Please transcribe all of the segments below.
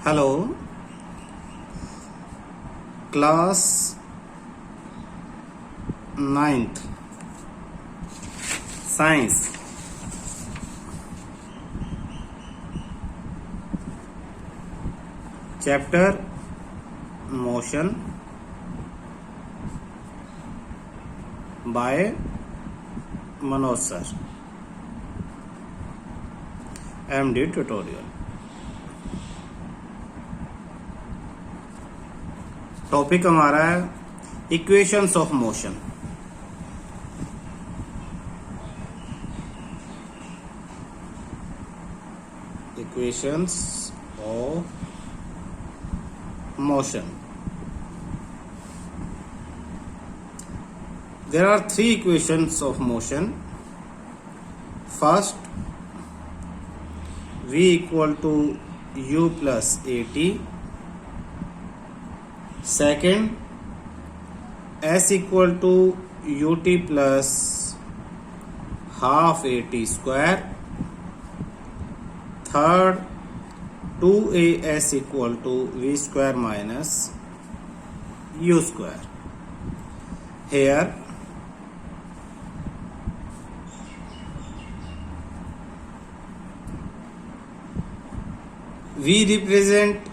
Hello, class ninth, science. Chapter motion by Manoj sir. MD tutorial. Topic हमारा है equations of motion. Equations of motion. There are three equations of motion. First, v equal to u plus at. Second, s equal to ut plus half at square. Third, 2as equal to v square minus u square. Here v represent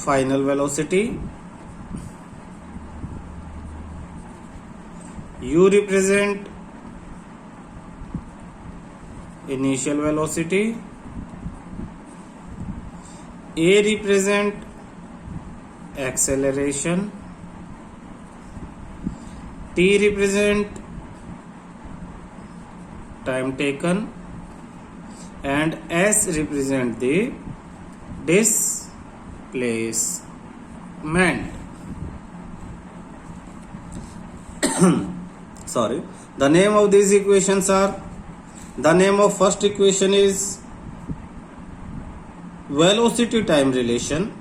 final velocity, u represent initial velocity, a represent acceleration, t represent time taken, and s represent the displacement. Sorry. The name of these equations are, the name of first equation is velocity time relation.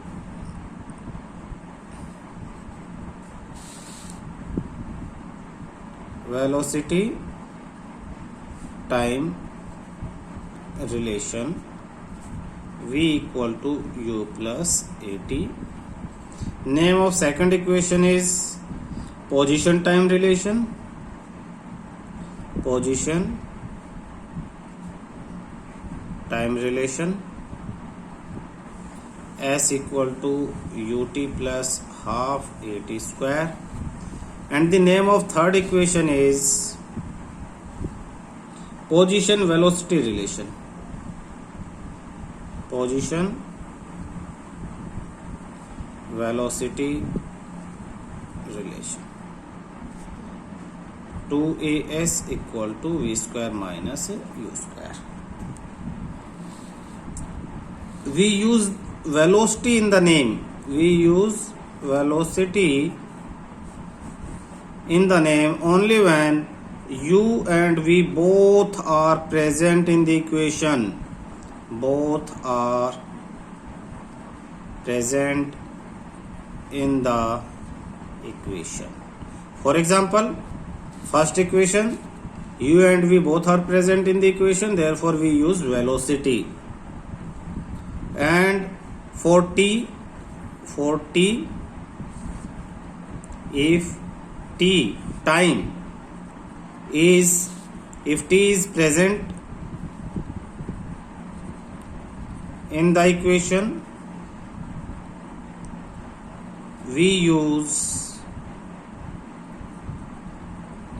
Velocity time relation, v equal to u plus at. Name of second equation is position time relation. Position time relation, s equal to ut plus half at square. And the name of third equation is position velocity relation. Position velocity relation, 2as equal to v square minus u square. We use velocity in the name. We use velocity in the name only when u and v both are present in the equation. Both are present in the equation. For example, first equation, u and v both are present in the equation, therefore we use velocity. And for t, if t time is, if t is present in the equation, we use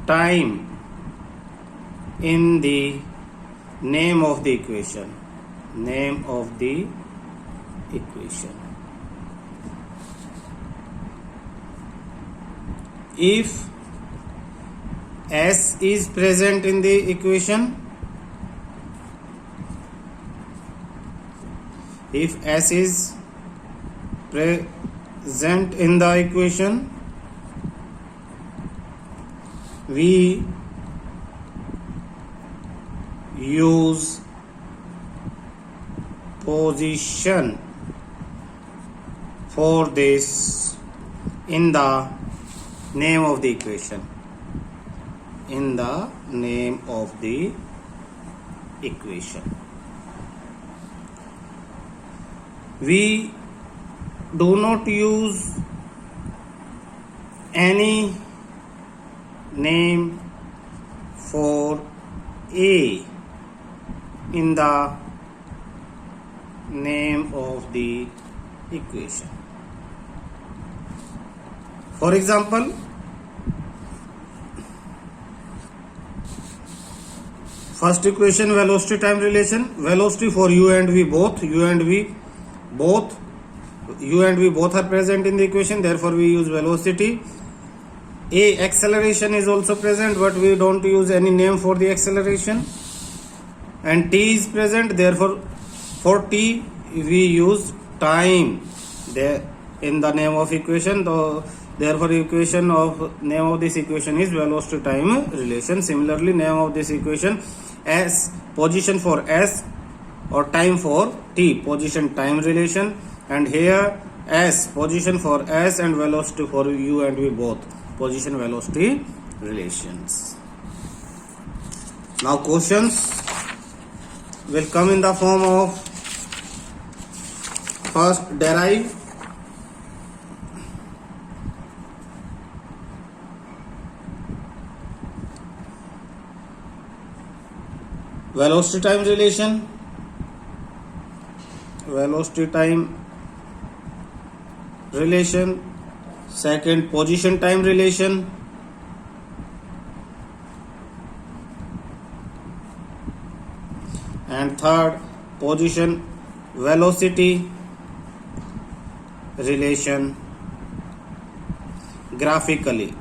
time in the name of the equation. Name of the equation. If s is present in the equation, if s is present in the equation, we use position for this in the name of the equation. In the name of the equation. we do not use any name for A in the name of the equation. For example, first equation, velocity time relation. Velocity for u and v both are present in the equation, therefore we use velocity. A, acceleration is also present, but we don't use any name for the acceleration. And t is present, therefore for t we use time there in the name of equation. Therefore equation of name of this equation is velocity time relation. Similarly, name of this equation as position for s or time for t, position time relation, and here s, position for s, and velocity for u and v both, position velocity relations. Now questions will come in the form of, first derive velocity time relation, second position time relation, and third position velocity relation graphically.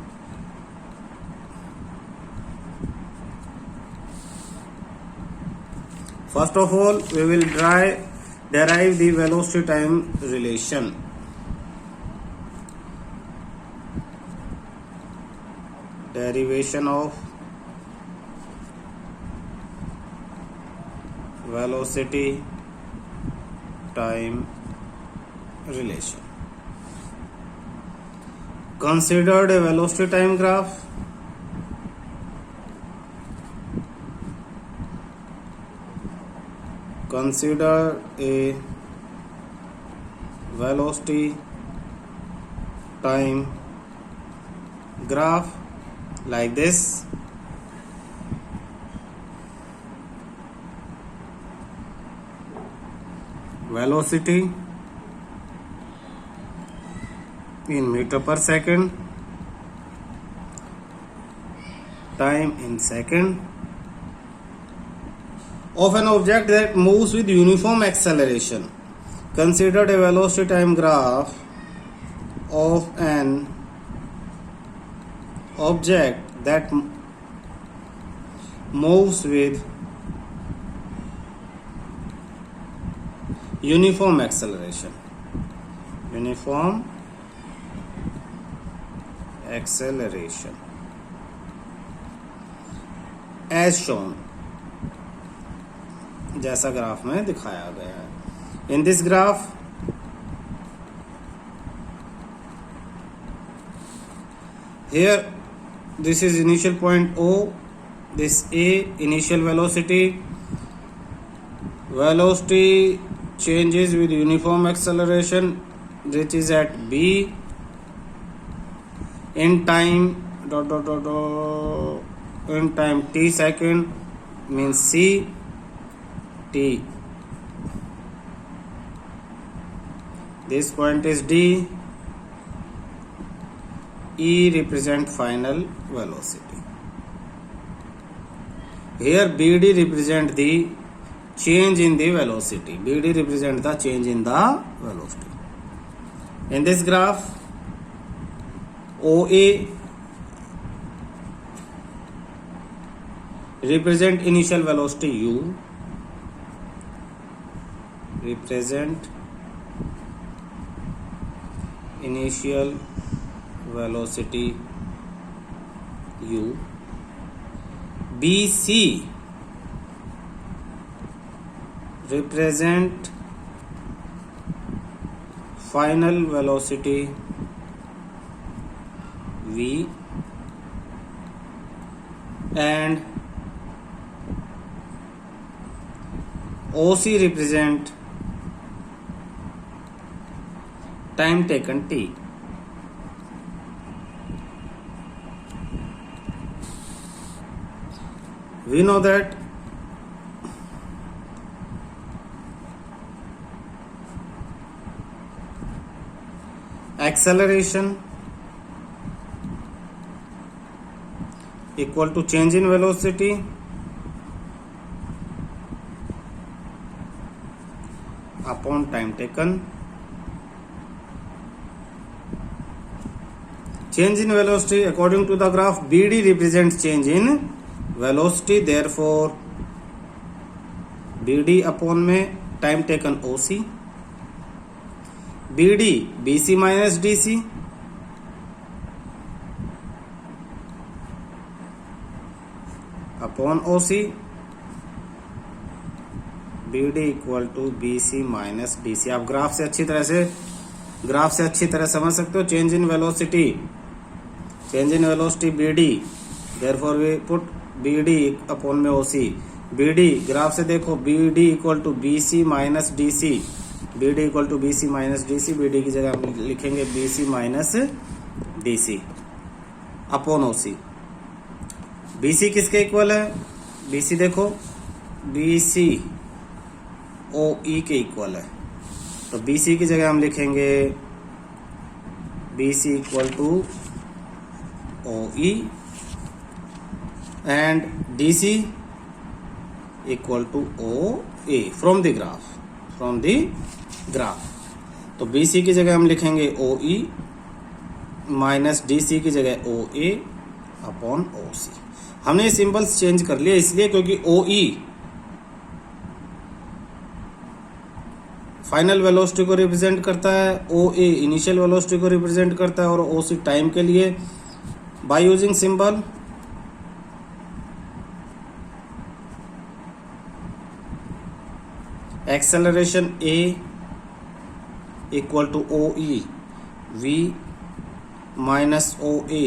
First of all, we will derive the velocity time relation. Derivation of velocity time relation. Consider a velocity time graph. Consider a velocity time graph like this. Velocity in meter per second, time in second, of an object that moves with uniform acceleration. Consider a velocity time graph of an object that moves with uniform acceleration. As shown, जैसा graph में दिखाया गया है. In this graph, here this is initial point O, this A, initial velocity changes with uniform acceleration, which is at B, in time in time t second means C t. This point is D. E represent final velocity. Here BD represent the change in the velocity. BD represent the change in the velocity. In this graph, OA represent initial velocity U, represent initial velocity U. BC represent final velocity V, and OC represent time taken t. We know that acceleration equal to change in velocity upon time taken. Change in velocity according to the graph, BD represents change in velocity, therefore BD upon में time taken OC, BD BC minus DC, upon OC, BD equal to BC minus DC. आप graph से अच्छी तरह समझ सकते हो. Change in velocity BD, therefore we put BD upon में OC. BD graph से देखो, BD equal to BC minus DC, BD equal to BC minus DC. BD की जगह हम लिखेंगे BC minus DC upon OC. BC किसके equal है? BC देखो, BC OE के इक्वल है, तो BC की जगह हम लिखेंगे BC equal to OE and DC equal to OA from the graph. तो BC की जगह हम लिखेंगे OE माइनस DC की जगह OA अपॉन OC. हमने ये सिंबल्स चेंज कर लिए इसलिए क्योंकि OE फाइनल वेलोसिटी को रिप्रेजेंट करता है, OA इनिशियल वेलोसिटी को रिप्रेजेंट करता है और OC टाइम के लिए. By using symbol acceleration A equal to OE V minus OA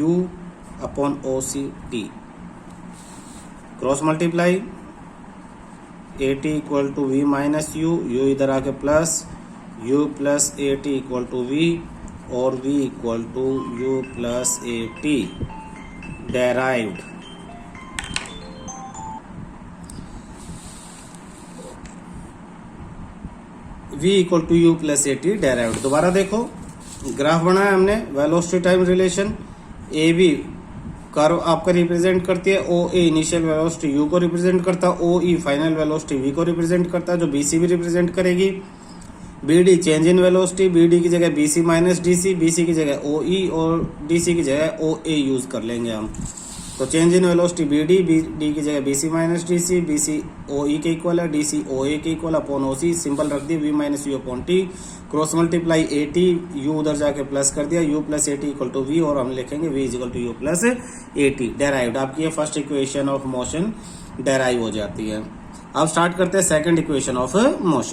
U upon OC T. Cross multiply AT equal to V minus U इधर आके plus U plus AT equal to V और V equal to U plus AT derived. V equal to U plus AT derived. दोबारा देखो, graph बनाया हमने, velocity time relation. AB curve आपका represent करती है, OA इनिशियल वेलोसिटी U को represent करता है, OE फाइनल वेलोसिटी V को रिप्रेजेंट करता है, जो BC भी रिप्रेजेंट करेगी. BD change in velocity, BD की जगह BC माइनस DC, BC की जगह OE और DC की जगह OA यूज कर लेंगे हम. तो चेंज इन वेलोसिटी BD की जगह BC minus DC, BC OE के इक्वल है, DC OA के इक्वल अपॉन OC. सिंबल रख दिया V minus U upon T. Cross multiply AT, U उधर जाके प्लस कर दिया, U plus AT equal to V और हम लिखेंगे V equal to U plus AT derived. आपकी ये first equation of motion derive हो जाती है. अब स्टार्ट करते हैं सेकंड इक्वेशन ऑफ मोशन.